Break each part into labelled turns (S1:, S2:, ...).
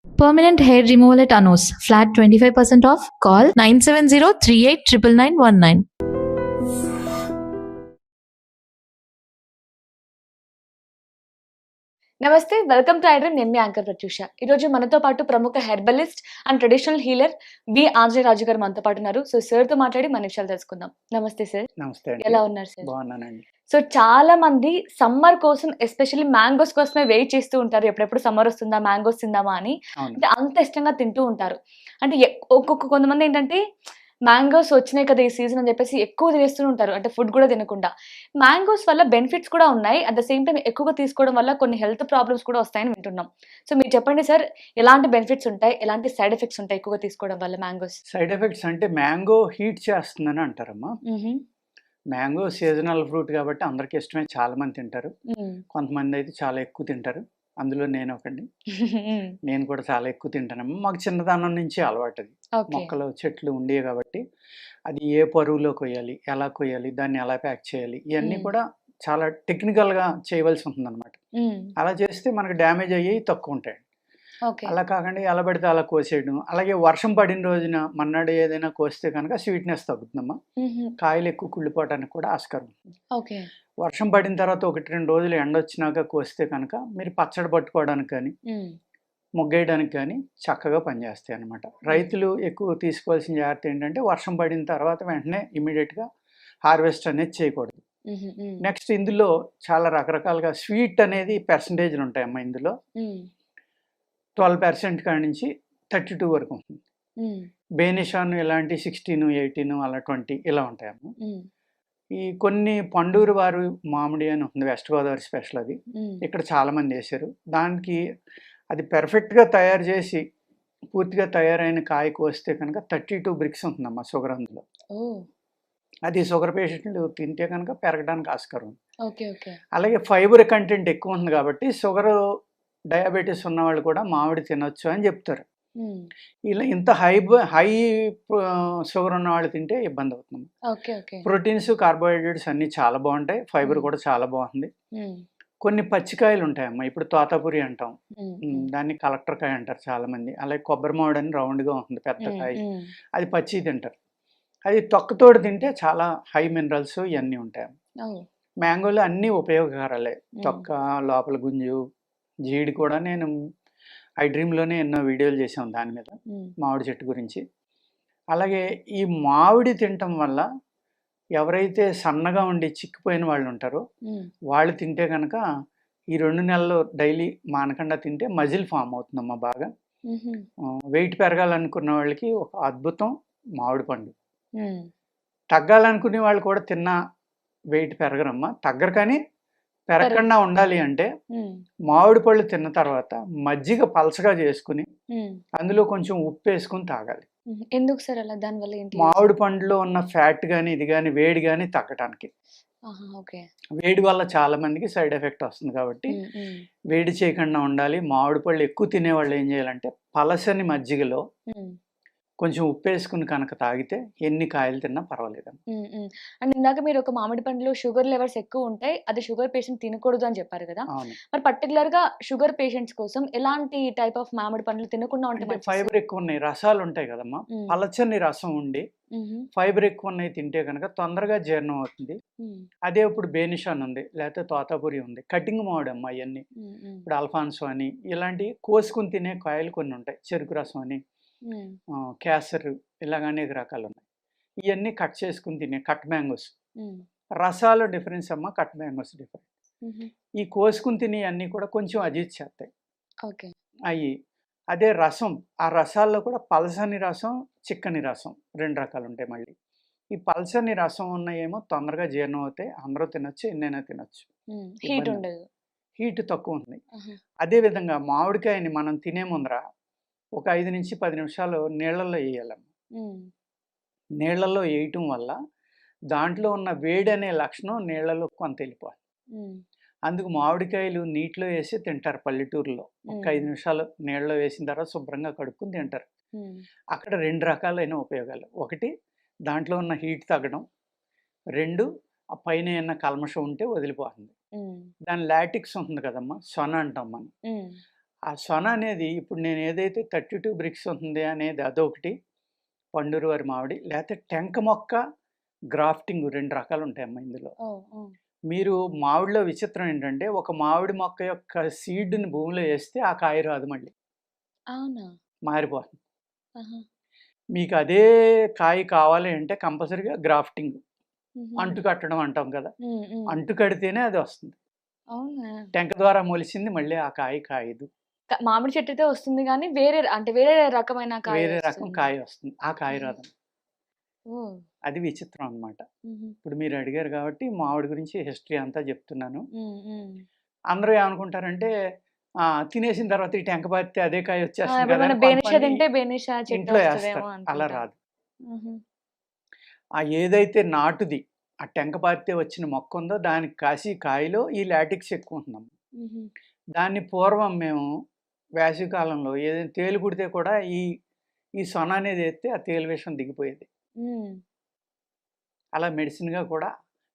S1: Permanent hair removal at Anos. Flat 25% off. Call 97038999919.
S2: నమస్తే, welcome to iDream. నేను మీ anchor Pratyusha. ఈరోజు మనతో పాటు ప్రముఖ herbalist and traditional healer B Anjaneyaraju గారు మనతో పాటు ఉన్నారు. సో సార్ తో మాట్లాడి మన విషయాలు తెలుసుకుందాం. నమస్తే సార్.
S3: నమస్తే అండి.
S2: ఎలా ఉన్నారు సార్?
S3: బాగున్నానండి.
S2: సో చాలా మంది సమ్మర్ కోసం ఎస్పెషల్లీ మ్యాంగోస్ కోసమే వెయిట్ చేస్తూ ఉంటారు. ఎప్పుడెప్పుడు సమ్మర్ వస్తుందా, మ్యాంగోస్ తిందామా అని.
S3: అవును.
S2: అంటే అంత ఇష్టంగా తింటూ ఉంటారు. అంటే కొంతమంది ఏంటంటే మ్యాంగోస్ వచ్చినాయి కదా ఈ సీజన్ అని చెప్పేసి ఎక్కువ తినేస్తూ ఉంటారు. అంటే ఫుడ్ కూడా తినకుండా. మ్యాంగోస్ వల్ల బెనిఫిట్స్ కూడా ఉన్నాయి. అట్ ద సేమ్ టైం ఎక్కువగా తీసుకోవడం వల్ల కొన్ని హెల్త్ ప్రాబ్లమ్స్ కూడా వస్తాయని వింటున్నాం. సో మీరు చెప్పండి సార్, ఎలాంటి బెనిఫిట్స్ ఉంటాయి, ఎలాంటి సైడ్ ఎఫెక్ట్స్ ఉంటాయి ఎక్కువగా తీసుకోవడం వల్ల మ్యాంగోస్?
S3: సైడ్ ఎఫెక్ట్స్ అంటే మ్యాంగో హీట్ చేస్తుందని అంటారమ్మా. మ్యాంగో సీజనల్ ఫ్రూట్ కాబట్టి అందరికి ఇష్టమే, చాలా మంది తింటారు. కొంతమంది అయితే చాలా ఎక్కువ తింటారు. అందులో నేను ఒకటి. నేను కూడా చాలా ఎక్కువ తింటానమ్మా. మాకు చిన్నతనం నుంచి అలవాటు అది. మొక్కలు చెట్లు ఉండేవి కాబట్టి అది ఏ పరువులో కొయ్యాలి, ఎలా కొయ్యాలి, దాన్ని ఎలా ప్యాక్ చేయాలి, ఇవన్నీ కూడా చాలా టెక్నికల్గా చేయవలసి ఉంటుంది అనమాట. అలా చేస్తే మనకు డ్యామేజ్ అయ్యి తక్కువ ఉంటాయి. అలా కాకుండా ఎలా పడితే అలా కోసేయడం. అలాగే వర్షం పడిన రోజున మన్నాడు ఏదైనా కోస్తే కనుక స్వీట్నెస్ తగ్గుతుందమ్మా. కాయలు ఎక్కువ కుళ్ళిపోవడానికి కూడా ఆస్కారం ఉంటుంది. వర్షం పడిన తర్వాత 1-2 రోజులు ఎండ వచ్చినాక కోస్తే కనుక మీరు పచ్చడి పట్టుకోవడానికి కానీ ముగ్గేయడానికి కానీ చక్కగా పనిచేస్తాయి అన్నమాట. రైతులు ఎక్కువ తీసుకోవాల్సిన జాగ్రత్త ఏంటంటే వర్షం పడిన తర్వాత వెంటనే ఇమీడియట్గా హార్వెస్ట్ అనేది చేయకూడదు. నెక్స్ట్ ఇందులో చాలా రకరకాలుగా స్వీట్ అనేది పర్సంటేజ్లు ఉంటాయమ్మా. ఇందులో 12% కాడి నుంచి 32 వరకు ఉంటుంది. బేనిషాన్ ఇలాంటి 16, 18 అలా 20 ఇలా ఉంటాయమ్మా. ఈ కొన్ని పండూరు వారు మామిడి అని ఉంది, వెస్ట్ గోదావరి స్పెషల్. అది ఇక్కడ చాలా మంది వేశారు. దానికి అది పెర్ఫెక్ట్గా తయారు చేసి పూర్తిగా తయారైన కాయ కోస్తే కనుక 32 బ్రిక్స్ ఉంటుందమ్మా షుగర్ అందులో. అది షుగర్ పేషెంట్లు తింటే కనుక పెరగడానికి ఆస్కారం ఉంది. అలాగే ఫైబర్ కంటెంట్ ఎక్కువ ఉంది కాబట్టి షుగర్ డయాబెటీస్ ఉన్న వాళ్ళు కూడా మామిడి తినొచ్చు అని చెప్తారు. ఇలా ఇంత హై షుగర్ ఉన్న వాళ్ళు తింటే ఇబ్బంది అవుతుంది. ప్రోటీన్స్, కార్బోహైడ్రేట్స్ అన్ని చాలా బాగుంటాయి. ఫైబర్ కూడా చాలా బాగుంది. కొన్ని పచ్చికాయలు ఉంటాయమ్మా. ఇప్పుడు తోతాపురి అంటాం, దాన్ని కలెక్టర్ కాయ అంటారు చాలా మంది. అలాగే కొబ్బరి మామిడి అని రౌండ్గా ఉంటుంది పెద్ద కాయ, అది పచ్చి తింటారు. అది తొక్కతోడు తింటే చాలా హై మినరల్స్ ఇవన్నీ ఉంటాయి. మ్యాంగోలో అన్ని ఉపయోగకరాలే. తొక్క, లోపల గుంజు, జీడి కూడా. నేను ఐడ్రీమ్లోనే ఎన్నో వీడియోలు చేసాం దాని మీద, మామిడి చెట్టు గురించి. అలాగే ఈ మామిడి తినటం వల్ల ఎవరైతే సన్నగా ఉండి చిక్కిపోయిన వాళ్ళు ఉంటారో వాళ్ళు తింటే కనుక ఈ 2 నెలలు డైలీ మానకుండా తింటే మజిల్ ఫామ్ అవుతుందమ్మా బాగా. వెయిట్ పెరగాలనుకున్న వాళ్ళకి ఒక అద్భుతం మామిడి పండు. తగ్గాలనుకునే వాళ్ళు కూడా తిన్న వెయిట్ పెరగరమ్మా, తగ్గరు. కానీ పెరగకుండా ఉండాలి అంటే మామిడి పళ్ళు తిన్న తర్వాత మజ్జిగ పలచగా చేసుకుని అందులో కొంచెం ఉప్పు వేసుకుని తాగాలి.
S2: ఎందుకు సార్ అలా? దానివల్ల ఏంటి?
S3: మామిడి పండులో ఉన్న ఫ్యాట్ కానీ ఇది కానీ వేడి కానీ తగ్గటానికి. వేడి వల్ల చాలా మందికి సైడ్ ఎఫెక్ట్ వస్తుంది కాబట్టి వేడి చేయకుండా ఉండాలి. మామిడి పళ్ళు ఎక్కువ తినేవాళ్ళు ఏం చేయాలంటే పలసని మజ్జిగలో కొంచెం ఉప్పు వేసుకుని కనుక తాగితే ఎన్ని కాయలు తిన్నా పర్వాలేదు.
S2: అండ్ ఇందాక మీరు ఒక మామిడి పండులో షుగర్ లెవెల్స్ ఎక్కువ ఉంటాయి, అది షుగర్ పేషెంట్ తినకూడదు అని చెప్పారు కదా. మరి పర్టికులర్ గా షుగర్ పేషెంట్స్ కోసం ఎలాంటి టైప్ ఆఫ్ మామిడి పండ్లు తినకుండా ఉంటే?
S3: ఫైబర్ ఎక్కువ ఉన్నాయి, రసాలు ఉంటాయి కదమ్మా. పలచని రసం ఉండి ఫైబర్ ఎక్కువ ఉన్నాయి తింటే కనుక తొందరగా జీర్ణం అవుతుంది. అదే ఇప్పుడు బేనిషాన్ ఉంది, లేకపోతే తోతాపురి ఉంది, కటింగ్ మామిడి అమ్మా. ఇవన్నీ ఇప్పుడు అల్ఫాన్సో అని ఇలాంటి కోసుకుని తినే కాయలు కొన్ని ఉంటాయి, చెరుకు రసం అని, క్యాసర్, ఇలాగ అనేక రకాలు ఉన్నాయి. ఇవన్నీ కట్ చేసుకుని తినే కట్ మ్యాంగోస్. రసాలు డిఫరెన్స్ అమ్మా, కట్ మ్యాంగోస్ డిఫరెన్స్. ఈ కోసుకుని తినే అన్నీ కూడా కొంచెం అజీజ్ చేస్తాయి అవి. అదే రసం, ఆ రసాల్లో కూడా పలసని రసం, చిక్కని రసం 2 రకాలు ఉంటాయి. మళ్ళీ ఈ పలసని రసం ఉన్నాయేమో తొందరగా జీర్ణం అవుతాయి, అందరూ తినొచ్చు, ఎన్నైనా తినొచ్చు, హీట్ తక్కువ ఉంది. అదేవిధంగా మామిడికాయని మనం తినే ముందర ఒక 5 నుంచి 10 నిమిషాలు నీళ్ళల్లో వేయాలమ్మా. నీళ్ళల్లో వేయటం వల్ల దాంట్లో ఉన్న వేడి అనే లక్షణం నీళ్ళలో కొంత వెళ్ళిపోవాలి. అందుకు మామిడికాయలు నీటిలో వేసి తింటారు పల్లెటూరులో. ఒక 5 నిమిషాలు నీళ్ళలో వేసిన తర్వాత శుభ్రంగా కడుక్కుని తింటారు. అక్కడ 2 రకాలైన ఉపయోగాలు. ఒకటి, దాంట్లో ఉన్న హీట్ తగ్గడం. 2, ఆ పైన ఏమన్నా కల్మషం ఉంటే వదిలిపోతుంది. దాని లాటిక్స్ ఉంటుంది కదమ్మా, సొన అంటాం మనం. ఆ సొన అనేది ఇప్పుడు నేను ఏదైతే 32 బ్రిక్స్ ఉంది అనేది అదొకటి, పండూరు వారి మామిడి, లేకపోతే టెంక మొక్క గ్రాఫ్టింగ్ 2 రకాలు ఉంటాయమ్మా ఇందులో.
S2: ఓహ్! ఓహ్!
S3: మీరు మామిడిలో విచిత్రం ఏంటంటే, ఒక మామిడి మొక్క యొక్క సీడ్‌ని భూమిలో ఏస్తే ఆ కాయ రాదు మళ్ళీ.
S2: అవునా?
S3: మారిపోతుంది.
S2: ఆహా!
S3: మీకు అదే కాయ కావాలి అంటే కంపల్సరీగా గ్రాఫ్టింగ్,
S2: హుహుహు.
S3: అంటు కట్టడం అంటాం కదా!
S2: హ్మ్. హ్మ్.
S3: అంటు కడితేనే అది వస్తుంది.
S2: అవునా?
S3: టెంక ద్వారా మొలిసింది మళ్ళీ ఆ కాయ కాయదు.
S2: మామిడి చెట్టయితే వస్తుంది గానీ, వేరే రకమైన కాయ
S3: వేరే రకం
S2: వస్తుంది.
S3: కాయ వస్తుంది. ఆ కాయ
S2: హుహు.
S3: రాదమ్మ.
S2: ఓహ్!
S3: అది విచిత్రం అన్నమాట.
S2: హుహు.
S3: ఇప్పుడు మీరు అడిగారు కాబట్టి మామిడి గురించి హిస్టరీ అంతా చెప్తున్నాను.
S2: హ్మ్. హ్మ్.
S3: అందరూ ఏమనుకుంటారంటే తినేసిన తర్వాత ఈ టెంక పారితే అదే కాయ వచ్చేస్తుంది
S2: ఇప్పుడు
S3: కదా
S2: మన
S3: అని
S2: బేనిషా
S3: కొంతమంది
S2: తింటే బేనిషా చెట్టు
S3: ఇంట్లో
S2: వస్తదేమో
S3: ఏస్తారు. అలా
S2: అనుకుంటారు.
S3: రాదు.
S2: హుహు.
S3: ఏదైతే నాటుది, ఆ టెంక పారితే వచ్చిన మొక్క ఉందో దానికి కాసి కాయలో ఈ లాటిక్స్ ఎక్కువ ఉంటుందమ్మ.
S2: హుహు.
S3: దాన్ని పూర్వం మేము వేసవి కాలంలో ఏదైనా తేలు కుడితే కూడా ఈ ఈ సొన అనేది ఎత్తే ఆ తేలు విషం దిగిపోయేది.
S2: హ్మ్.
S3: అలా మెడిసిన్‌గా కూడా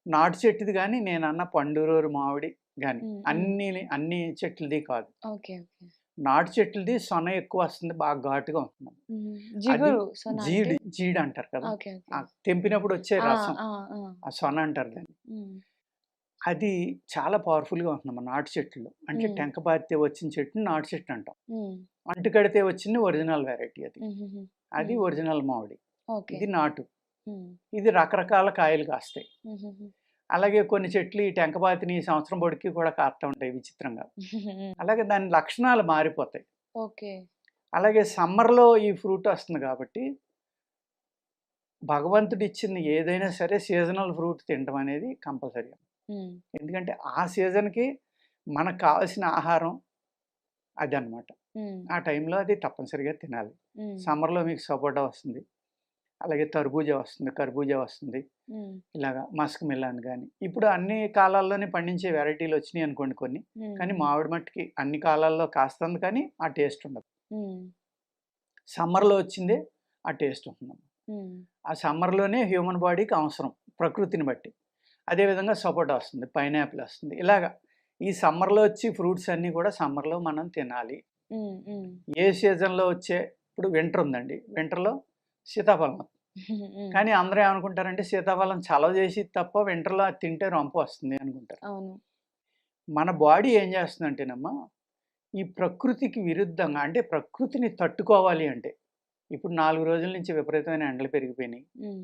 S3: నాటు చెట్టుది గానీ, నేనన్న పండురూరు మామిడి గానీ,
S2: హ్మ్. హ్మ్.
S3: అన్ని చెట్లది కాదు.
S2: ఓకే. ఓకే.
S3: నాటు చెట్లది సొన ఎక్కువొస్తుంది. బాగా ఘాటుగా ఉంటుంది.
S2: హుహు.
S3: అది
S2: జిగురు సొన అంటే?
S3: జీడంటారు కదా!
S2: ఓకే. ఓకే.
S3: తెంపినప్పుడు వచ్చే
S2: ఆ!
S3: రసం.
S2: ఆ! ఆ!
S3: ఆ సొన అంటారు దాన్ని.
S2: హ్మ్.
S3: అది చాలా పవర్‌ఫుల్‌గా ఉంటుందమ్మా నాటు చెట్టులో. అంటే
S2: హ్మ్.
S3: టెంక పారితే వచ్చిన చెట్టుని నాటు చెట్టు అంటాం.
S2: హ్మ్.
S3: అంటు కడితే వచ్చింది ఒరిజినల్ వెరైటీ అది.
S2: హుహుహు.
S3: అది
S2: హ్మ్.
S3: ఒరిజినల్ మామిడి.
S2: ఓకే.
S3: ఇది నాటు.
S2: హ్మ్.
S3: ఇది రకరకాల కాయలు కాస్తాయి.
S2: హుహుహు.
S3: అలాగే కొన్ని చెట్లు ఈ టెంక పాతిని సంవత్సరం పొడికి కూడా కాస్తా ఉంటాయి విచిత్రంగా.
S2: హ్మ్.
S3: అలాగే దాని లక్షణాలు మారిపోతాయి.
S2: ఓకే.
S3: అలాగే సమ్మర్‌లో ఈ ఫ్రూట్ వస్తుంది కాబట్టి, భగవంతుడిచ్చింది ఏదైనా సరే సీజనల్ ఫ్రూట్ తినటం అనేది కంపల్సరీ.
S2: హ్మ్.
S3: ఎందుకంటే ఆ సీజన్‌కి మనకు కావాల్సిన ఆహారం అదనమాట.
S2: హ్మ్.
S3: ఆ టైంలో అది తప్పనిసరిగా తినాలి.
S2: హ్మ్.
S3: సమ్మర్‌లో మీకు సపోటా వస్తుంది. అలాగే తర్బూజా వస్తుంది, కర్బూజా వస్తుంది.
S2: హ్మ్.
S3: ఇలాగ మస్క్ మిలాన్ గాని. ఇప్పుడు అన్ని కాలాల్లోనే పండించే వెరైటీలు వచ్చినాయి అనుకోండి కొన్ని.
S2: హ్మ్.
S3: కానీ
S2: హ్మ్.
S3: మామిడి మట్టికి అన్ని కాలాల్లో కాస్తుంది కానీ ఆ టేస్ట్ ఉండదు.
S2: హ్మ్.
S3: సమ్మర్‌లో వచ్చిందే ఆ టేస్ట్ ఉంటుందన్నమాట.
S2: హ్మ్.
S3: ఆ సమ్మర్‌లోనే హ్యూమన్ బాడీకి అవసరం ప్రకృతిని బట్టి. అదేవిధంగా సపోటా వస్తుంది, పైనాపిల్ వస్తుంది. ఇలాగ ఈ సమ్మర్‌లో వచ్చే ఫ్రూట్స్ అన్నీ కూడా సమ్మర్‌లో మనం తినాలి.
S2: హ్మ్. హ్మ్.
S3: ఏ సీజన్‌లో వచ్చే ఇప్పుడు వింటర్ ఉందండి. వింటర్‌లో సీతాఫలం వస్తుంది.
S2: హ్మ్.
S3: కానీ అందరూ ఏమనుకుంటారంటే సీతాఫలం చలవ చేసిద్ది తప్ప వింటర్‌లో అది తింటే రొంప వస్తుంది అనుకుంటారు.
S2: అవును.
S3: మన బాడీ ఏం చేస్తుందంటేనమ్మా, ఈ ప్రకృతికి విరుద్ధంగా అంటే ప్రకృతిని తట్టుకోవాలి అంటే, ఇప్పుడు 4 రోజుల నుంచి విపరీతమైన ఎండలు పెరిగిపోయినాయి.
S2: హ్మ్.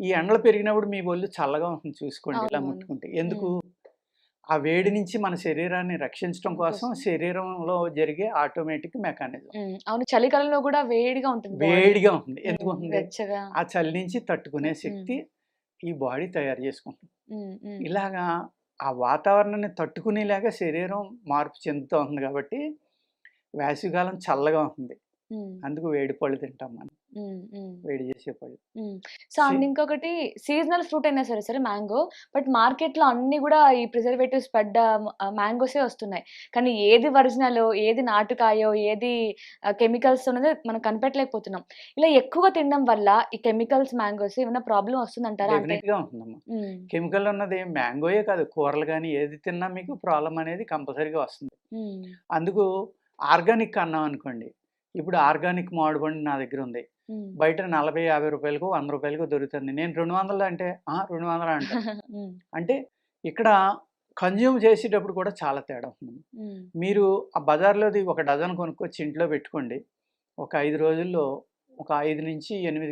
S3: ఈ ఎండలు పెరిగినప్పుడు మీ ఒళ్ళు చల్లగా ఉంటుంది చూసుకోండి ఇలా
S2: అవునవును.
S3: ముట్టుకుంటే. ఎందుకు?
S2: హ్మ్.
S3: ఆ వేడి నుంచి మన శరీరాన్ని రక్షించడం కోసం
S2: కోసం
S3: శరీరంలో జరిగే ఆటోమేటిక్ మెకానిజం.
S2: హ్మ్. అవును. చలికాలంలో గూడా వేడిగా ఉంటుంది బాడీ.
S3: వేడిగా ఉంటుంది.
S2: హ్మ్.
S3: ఎందుకుంటుంది?
S2: వెచ్చగా.
S3: ఆ చలి నుంచి తట్టుకునే
S2: హ్మ్.
S3: శక్తి ఈ బాడీ తయారు చేసుకుంటుంది.
S2: హ్మ్. హ్మ్.
S3: ఇలాగా ఆ వాతావరణాన్ని తట్టుకునేలాగా శరీరం మార్పు చెందుతూ ఉంది కాబట్టి, వేసవికాలం చల్లగా ఉంటుంది.
S2: హ్మ్.
S3: అందుకు వేడి పళ్ళు తింటాం మనం.
S2: హ్మ్. హ్మ్.
S3: వేడి చేసే పళ్ళు.
S2: హ్మ్. సో,
S3: సి
S2: అండ్ ఇంకొకటి సీజనల్ ఫ్రూట్ అయినా సరే మ్యాంగో. బట్ మార్కెట్‌లో అన్నీ గూడా ఈ ప్రిజర్వేటివ్స్ పడ్డ మ్యాంగోసే వస్తున్నాయి. కానీ ఏది ఒరిజినలో, ఏది నాటుకాయో, ఏది కెమికల్స్ ఉన్నదో మనం కనిపెట్టలేకపోతున్నాం. ఇలా ఎక్కువగా తినడం వల్ల ఈ కెమికల్స్ మ్యాంగోస్ ఏమైనా ప్రాబ్లమ్ వస్తుందంటారా? అంటే
S3: డెఫినిట్‌గా ఉంటుందమ్మా.
S2: హ్మ్.
S3: కెమికల్ ఉన్నది మ్యాంగోయే కాదు, కూరలు గాని ఏది తిన్నా మీకు ప్రాబ్లమ్ అనేది కంపల్సరీగా వస్తుంది.
S2: హ్మ్.
S3: అందుకు ఆర్గానిక్ అన్నాం అనుకోండి. ఇప్పుడు ఆర్గానిక్ మామిడి పండు నా దగ్గర ఉంది.
S2: హ్మ్.
S3: బయట 40, 50 100 దొరుకుతుంది. నేను 200 అంటే 200 అంటారు.
S2: హ్మ్.
S3: అంటే ఇక్కడ కన్జ్యూమ్ చేసేటప్పుడు కూడా చాలా తేడా ఉంది.
S2: హ్మ్.
S3: మీరు ఆ బజార్‌లోది ఒక డజన్ కొనుక్కొచ్చి ఇంట్లో పెట్టుకోండి. ఒక 5 రోజుల్లో ఒక 5-8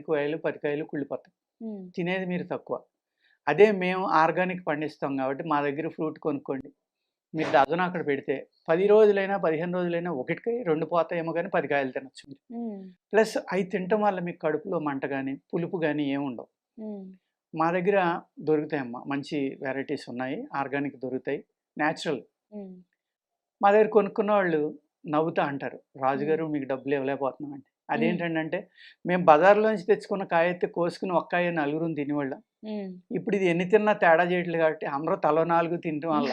S3: కాయలు, 10 కాయలు కుళ్ళిపోతాయి.
S2: హ్మ్.
S3: తినేది మీరు తక్కువ. అదే మేము ఆర్గానిక్ పండిస్తాం కాబట్టి మా దగ్గర ఫ్రూట్ కొనుక్కోండి. మీరు డజన్ అక్కడ పెడితే 10 రోజులైనా, 15 రోజులైనా 1 2 పోతాయేమో గానీ 10 కాయలు తినొచ్చు మీరు.
S2: హ్మ్.
S3: ప్లస్ అయి తినటం వల్ల మీకు కడుపులో మంట గాని, పులుపు గాని ఏముండవు.
S2: హ్మ్.
S3: మా దగ్గర దొరుకుతాయమ్మా. మంచి వెరైటీస్ ఉన్నాయి. ఆర్గానిక్ దొరుకుతాయి. నేచురల్.
S2: హ్మ్.
S3: మా దగ్గర కొనుక్కున్న వాళ్ళు నవ్వుతా అంటారు.
S2: హ్మ్.
S3: "రాజుగారు మీకు డబ్బులు ఇవ్వలేకపోతున్నాం" అంటే.
S2: హ్మ్.
S3: అదేంటంటే మేము బజార్‌లోంచి తెచ్చుకున్న కాయ అయితే కోసుకొని ఒక్కాయ నలుగురం తినేవాళ్ళం.
S2: హ్మ్.
S3: ఇప్పుడు ఇది ఎన్ని తిన్నా తేడా చేయట్లేదు కాబట్టి అందరూ తలో 4 తినటం వల్ల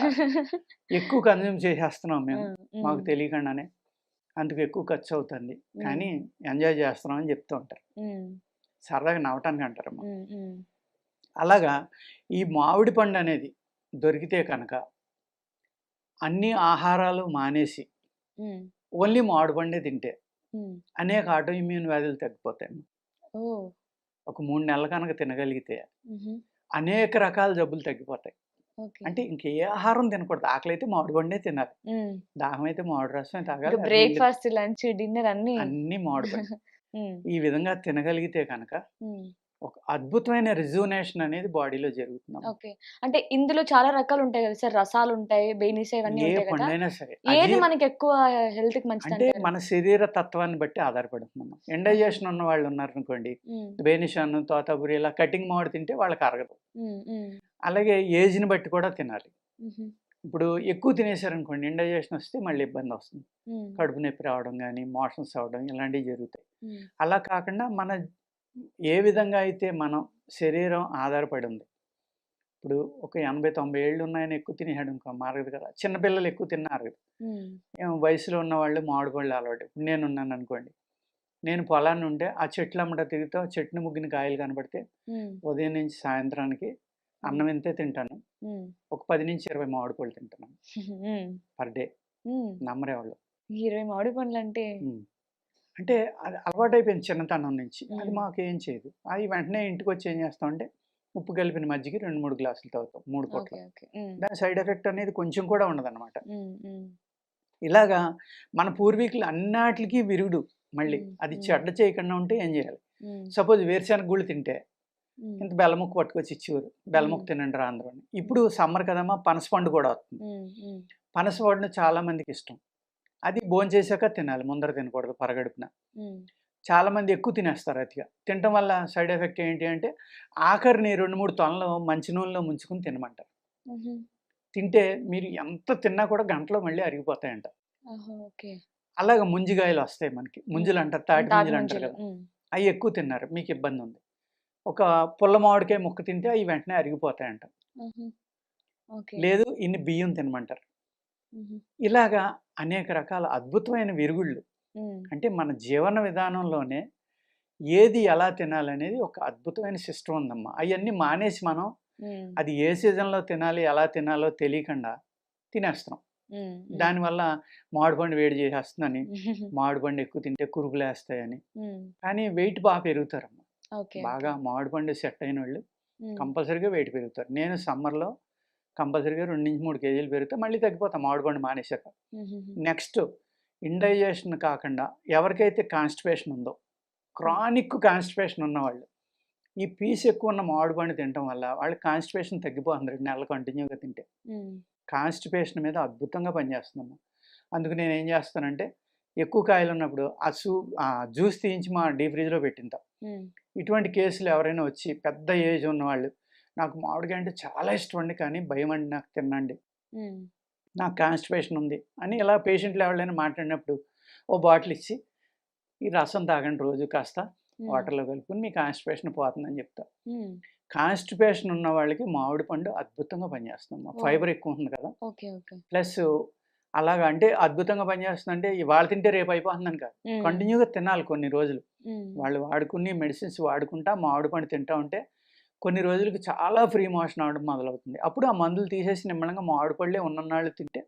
S3: ఎక్కువ కన్జ్యూమ్ చేసేస్తున్నాం మేము.
S2: హ్మ్.
S3: మాకు
S2: హ్మ్.
S3: తెలియకుండానే. అందుకు ఎక్కువ ఖర్చవుతుంది.
S2: హ్మ్.
S3: కానీ ఎంజాయ్ చేస్తున్నాం అని చెప్తూ ఉంటారు.
S2: హ్మ్.
S3: సరదాగా నవ్వటానికి అంటారమ్మా.
S2: హ్మ్. హ్మ్.
S3: అలాగా ఈ మామిడి పండనేది దొరికితే కనుక అన్ని ఆహారాలు మానేసి
S2: హ్మ్.
S3: ఓన్లీ మామిడి పండే తింటే అనేక ఆటో ఇమ్యూన్ వ్యాధులు తగ్గిపోతాయి.
S2: ఓ
S3: ఒక 3 నెలలు కనుక తినగలిగితే
S2: మ్హూ.
S3: అనేక రకాల జబ్బులు తగ్గిపోతాయి.
S2: ఓకే
S3: అంటే ఇంకే ఆహారం తినకూడదు. ఆకలి అయితే మామిడి పండే తినాలి, దాహం అయితే మామిడి రసమే తాగాలి, అది నీళ్ళు
S2: బ్రేక్ఫాస్ట్ లంచ్ డిన్నర్ అన్ని
S3: అన్నీ మామిడి పండు. ఈ విధంగా తినగలిగితే కనుక ఒక అద్భుతమైన రిజువనేషన్ అనేది బాడీలో జరుగుతుంది.
S2: ఓకే. అంటే ఇందులో చాలా రకాలు ఉంటాయి కదా సార్, రసాలు ఉంటాయి, బేనిసా ఇవన్నీ
S3: ఏ
S2: ఉంటాయి కదా,
S3: పండైనా సరే
S2: ఏది మనకి ఎక్కువ హెల్త్ కి మంచిది
S3: అంటే
S2: అంటారు?
S3: మన శరీర తత్వాన్ని బట్టి ఆధారపడుతుందమ్మా. ఇండైజెషన్ ఉన్న వాళ్ళు ఉన్నారనుకోండి, బేనిషాన్, తోతాపురి ఇలా కటింగ్ మామిడి తింటే వాళ్ళకి అరగదు. అలాగే ఏజ్ని బట్టి కూడా తినాలి. ఇప్పుడు ఎక్కువ తినేసారనుకోండి ఇండైజెషన్ వస్తే మళ్ళీ ఇబ్బంది వస్తుంది, కడుపు నొప్పి రావడం కానీ మోషన్స్ అవ్వడం ఇలాంటివి జరుగుతాయి. అలా కాకుండా మన ఏ విధంగా అయితే మనం శరీరం ఆధారపడి ఉంది, ఇప్పుడు ఒక 80-90 ఏళ్ళు ఉన్నాయని ఎక్కువ తినేసాడు ఇంకో మారదు కదా. చిన్నపిల్లలు ఎక్కువ తిన్నారు కదా, వయసులో ఉన్న వాళ్ళు మామిడి పళ్ళు అలవాటు. ఇప్పుడు నేను ఉన్నాను అనుకోండి, నేను పొలాన్ని ఉంటే ఆ చెట్లు అమ్మట తిరుగుతా, చెట్టుని ముగ్గిన కాయలు కనబడితే ఉదయం నుంచి సాయంత్రానికి అన్నం ఇంతే తింటాను, ఒక 10-20 మామిడి పళ్ళు తింటాను పర్ డే. నమ్మరే వాళ్ళు.
S2: 20 మామిడి పండ్లు అంటే
S3: అంటే అది అలవాటైపోయింది చిన్నతనం నుంచి, అది మాకేం చేయదు. అది వెంటనే ఇంటికి వచ్చి ఏం చేస్తామంటే ఉప్పు కలిపిన మజ్జిగ 2-3 గ్లాసులు తాగుతాం 3 పూట్ల.
S2: ఓకే ఓకే
S3: దాని సైడ్ ఎఫెక్ట్ అనేది కొంచెం కూడా ఉండదన్నమాట. ఇలాగా మన పూర్వీకులు అన్నిటికీ విరుగుడు. మళ్ళీ అది చెడ్డ చేయకుండా ఉంటే ఏం చేయాలి? సపోజ్ వేరుశెనగ గుళ్ళు తింటే ఇంత బెల్లముక్క పట్టుకొచ్చి ఇచ్చేవారు, బెల్లముక్క తినండి రా అందరూ అని. ఇప్పుడు సమ్మర్ కదమ్మా, పనసపండు కూడా వస్తుంది. పనసపండు చాలా మందికి ఇష్టం, అది భోంచేసాక తినాలి, ముందర తినకూడదు పరగడుపున. చాలా మంది ఎక్కువ తినేస్తారు అతిగా. తినటం వల్ల సైడ్ ఎఫెక్ట్ ఏంటి అంటే ఆఖరిని 2-3 తొనలు మంచి నూనెలో ముంచుకుని తినమంటారు. తింటే మీరు ఎంత తిన్నా కూడా గంటలో మళ్ళీ అరిగిపోతాయంట. అలాగ ముంజిగాయలు వస్తాయి మనకి, ముంజులు అంటారు, తాటి ముంజులు అంటారు కదా, అవి ఎక్కువ తిన్నారు మీకు ఇబ్బంది ఉంది. ఒక పుల్ల మామిడికాయ ముక్క తింటే అవి వెంటనే అరిగిపోతాయంట. లేదు ఇన్ని బియ్యం తినమంటారు. ఇలాగా అనేక రకాల అద్భుతమైన విరుగుళ్ళు. అంటే మన జీవన విధానంలోనే ఏది ఎలా తినాలనేది ఒక అద్భుతమైన సిస్టమ్ ఉందమ్మా. అవన్నీ మానేసి మనం అది ఏ సీజన్లో తినాలి, ఎలా తినాలో తెలియకుండా తినేస్తున్నాం. దానివల్ల మామిడిపండు వేడి చేసేస్తుందని, మామిడిపండు ఎక్కువ తింటే కురుపులు వేస్తాయని. కానీ వెయిట్ బాగా పెరుగుతారమ్మా. బాగా మామిడిపండు సెట్ అయిన వాళ్ళు కంపల్సరీగా వెయిట్ పెరుగుతారు. నేను సమ్మర్లో కంపల్సరీగా 2-3 కేజీలు పెరిగితే మళ్ళీ తగ్గిపోతాం మామిడిపండు మానేశాక. నెక్స్ట్ ఇండైజెషన్ కాకుండా ఎవరికైతే కాన్స్టిపేషన్ ఉందో, క్రానిక్ కాన్స్టిపేషన్ ఉన్నవాళ్ళు ఈ పీస్ ఎక్కువ ఉన్న మామిడిపండు తినడం వల్ల వాళ్ళకి కాన్స్టిపేషన్ తగ్గిపోతుంది 2 నెలలు కంటిన్యూగా తింటే. కాన్స్టిపేషన్ మీద అద్భుతంగా పనిచేస్తుందమ్మా. అందుకు నేను ఏం చేస్తానంటే ఎక్కువ కాయలు ఉన్నప్పుడు ఆ జ్యూస్ తీయించి మా డీప్ ఫ్రిడ్జ్లో పెట్టింటాం. ఇటువంటి కేసులు ఎవరైనా వచ్చి పెద్ద ఏజ్ ఉన్నవాళ్ళు, నాకు మామిడికాయ అంటే చాలా ఇష్టం అండి కానీ భయం అండి నాకు తినండి, నాకు కాన్స్టిపేషన్ ఉంది అని ఇలా పేషెంట్లు ఎవరైనా మాట్లాడినప్పుడు ఓ బాటిల్ ఇచ్చి ఈ రసం తాగండి రోజు కాస్త వాటర్లో కలుపుకొని మీ కాన్స్టిపేషన్ పోతుందని చెప్తా. కాన్స్టిపేషన్ ఉన్న వాళ్ళకి మామిడి పండు అద్భుతంగా పనిచేస్తుంది, ఫైబర్ ఎక్కువ ఉంది కదా. ప్లస్ అలాగా అంటే అద్భుతంగా పనిచేస్తుంది అంటే ఇవాళ తింటే రేపు అయిపోతుందని కాదు, కంటిన్యూగా తినాలి కొన్ని రోజులు. వాళ్ళు వాడుకుని మెడిసిన్స్ వాడుకుంటా మామిడి పండు తింటా ఉంటే కొన్ని రోజులకి చాలా ఫ్రీ మోషన్ అవడం మొదలవుతుంది. అప్పుడు ఆ మందులు తీసేసి నిమ్మలంగా మామిడి పళ్ళే ఉన్ననాళ్ళు తింటే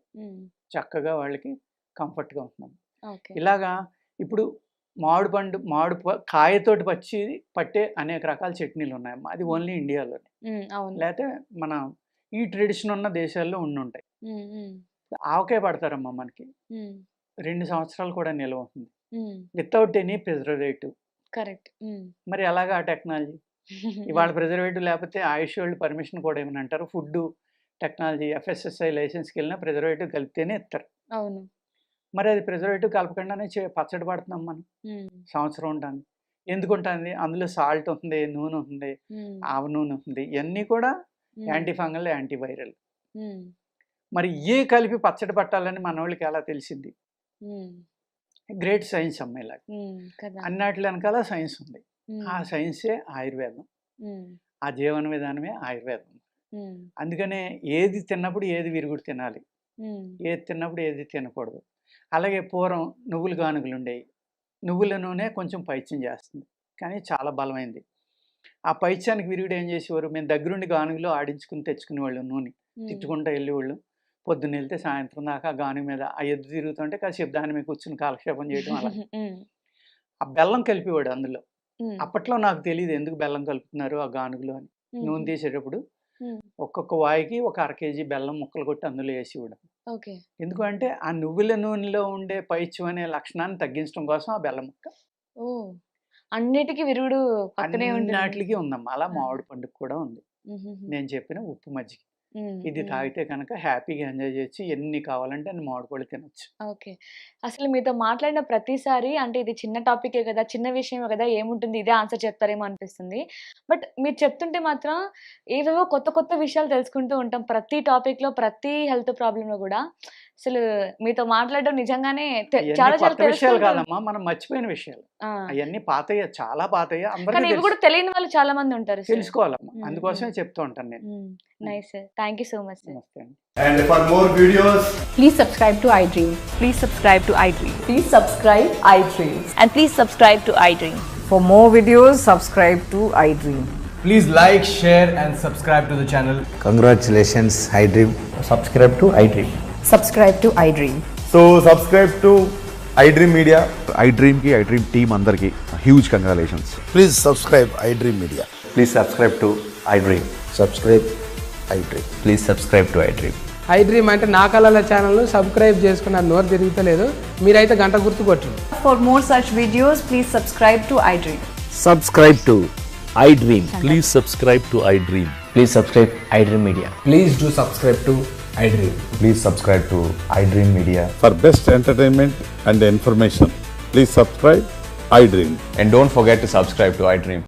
S3: చక్కగా వాళ్ళకి కంఫర్ట్గా ఉంటుంది. ఇలాగా ఇప్పుడు మామిడి కాయతోటి పట్టే అనేక రకాల చట్నీలు ఉన్నాయమ్మా. అది ఓన్లీ ఇండియాలోనే, లేకపోతే మన ఈ ట్రెడిషన్ ఉన్న దేశాల్లో ఉండుంటాయి. ఆవకాయ పడతారమ్మా మనకి 2 సంవత్సరాలు కూడా నిల్వ ఉంటుంది వితౌట్ ఎనీ ప్రిజర్వేటివ్.
S2: కరెక్ట్.
S3: మరి ఎలాగా ఆ టెక్నాలజీ? ఇవాళ ప్రిజర్వేటివ్ లేకపోతే ఆయుష్ వాళ్ళు పర్మిషన్ కూడా ఏమని అంటారు, ఫుడ్ టెక్నాలజీ FSSAI లైసెన్స్కి వెళ్ళినా ప్రిజర్వేటివ్ కలిపితేనే ఇస్తారు.
S2: అవును.
S3: మరి అది ప్రిజర్వేటివ్ కలపకుండానే పచ్చడి పడుతున్నాం మనం సంవత్సరం ఉంటుంది. ఎందుకు ఉంటుంది? అందులో సాల్ట్ ఉంది, నూనె ఉంది, ఆవ నూనె ఉంది, ఇవన్నీ కూడా యాంటీ ఫంగల్, యాంటీవైరల్. మరి ఏ కలిపి పచ్చడి పట్టాలని మన వాళ్ళకి ఎలా తెలిసింది? గ్రేట్ సైన్స్ అమ్మాయిలాగా అన్నిటి వెనకాల సైన్స్ ఉంది. ఆ సైన్సే ఆయుర్వేదం, ఆ జీవన విధానమే ఆయుర్వేదం. అందుకనే ఏది తిన్నప్పుడు ఏది విరుగుడు తినాలి, ఏది తిన్నప్పుడు ఏది తినకూడదు. అలాగే పూర్వం నువ్వుల గానుగులు ఉండేవి, నువ్వుల నూనె కొంచెం పైత్యం చేస్తుంది కానీ చాలా బలమైంది. ఆ పైత్యానికి విరుగుడు ఏం చేసేవారు, మేము దగ్గరుండి గానుగులు ఆడించుకుని తెచ్చుకునేవాళ్ళు, నూనె తిట్టుకుంటూ వెళ్ళేవాళ్ళు, పొద్దున్న వెళ్తే సాయంత్రం దాకా ఆ గాను మీద ఆ ఎద్దు తిరుగుతుంటే కాసేపు దాని మీద కూర్చుని కాలక్షేపం చేయడం అలా. ఆ బెల్లం కలిపేవాడు అందులో. అప్పట్లో నాకు తెలియదు ఎందుకు బెల్లం కలుపుతున్నారు ఆ గానుగులో అని. నూనె తీసేటప్పుడు ఒక్కొక్క వాయికి ఒక 1/2 కేజీ బెల్లం ముక్కలు కొట్టి అందులో వేసి ఇవ్వడం.
S2: ఓకే.
S3: ఎందుకంటే ఆ నువ్వుల నూనెలో ఉండే పైత్యం అనే లక్షణాన్ని తగ్గించడం కోసం ఆ బెల్లం ముక్క.
S2: ఓ, అన్నిటికీ విరుగుడు పక్కనే ఉంటుంది.
S3: అన్నిటికీ ఉందమ్మా. అలా
S2: ఆ.
S3: మామిడి పండుగ కూడా ఉంది. నేను చెప్పిన ఉప్పు మజ్జిగ ఇది తాగితే కనుక హ్యాపీగా ఎంజాయ్ చేయొచ్చు. ఎన్ని కావాలంటే అన్ని మామిడి పళ్ళు తినొచ్చు.
S2: ఓకే. అసలు మీతో మాట్లాడిన ప్రతిసారి అంటే ఇది చిన్న టాపికే కదా, చిన్న విషయమే కదా, ఏముంటుంది ఇదే ఆన్సర్ చెప్తారేమో అనిపిస్తుంది. బట్ మీరు చెప్తుంటే మాత్రం ఏవేవో కొత్త కొత్త విషయాలు తెలుసుకుంటూ ఉంటాం. ప్రతి టాపిక్‌లో, ప్రతి హెల్త్ ప్రాబ్లమ్‌లో కూడా. అసలు మీతో మాట్లాడడం నిజంగానే
S3: ఇవన్నీ
S2: చాలా చాలా
S3: కొత్త విషయాలు
S2: తెలుసుకుంటూ
S3: కాదమ్మా, మనం మర్చిపోయిన విషయాలు.
S2: ఆ!
S3: అవన్నీ పాతయ్య, చాలా పాతయ్య.
S2: కానీ
S3: అందరికీ
S2: ఇవి కూడా
S3: తెలుసు,
S2: తెలియని వాళ్ళు చాలా మంది ఉంటారు సార్.
S3: తెలుసుకోవాలమ్మా.
S2: హ్మ్.
S3: అందుకోసమే చెప్తూ ఉంటాను నేను.
S2: Nice sir. Thank you so much sir.
S3: నమస్తే అండి.
S4: And for more videos,
S5: Please subscribe to iDream.
S6: Please subscribe to iDream.
S5: Please subscribe iDream.
S6: And please subscribe to iDream.
S5: For more videos, subscribe to iDream.
S4: please like, share and subscribe to the channel.
S7: Congratulations, iDream.
S4: Subscribe to iDream.
S5: Subscribe to iDream.
S4: So subscribe to iDream Media.
S8: iDream की iDream team अंदर की huge congratulations.
S7: Please subscribe iDream Media.
S4: Please subscribe to iDream.
S7: Subscribe iDream.
S4: Please subscribe to iDream.
S9: iDream అంటే నా కళల channel subscribe చేసుకున్న నోరు తిరుగుతలేదు, మీరైతే గంట గుర్తు కొట్టండి.
S5: For more such videos, please subscribe to iDream.
S7: Subscribe to iDream.
S10: Please subscribe to iDream.
S4: Please subscribe iDream Media.
S9: Please do subscribe to iDream.
S4: Please subscribe to iDream Media.
S8: For best entertainment and information, please subscribe iDream.
S4: And don't forget to subscribe to iDream.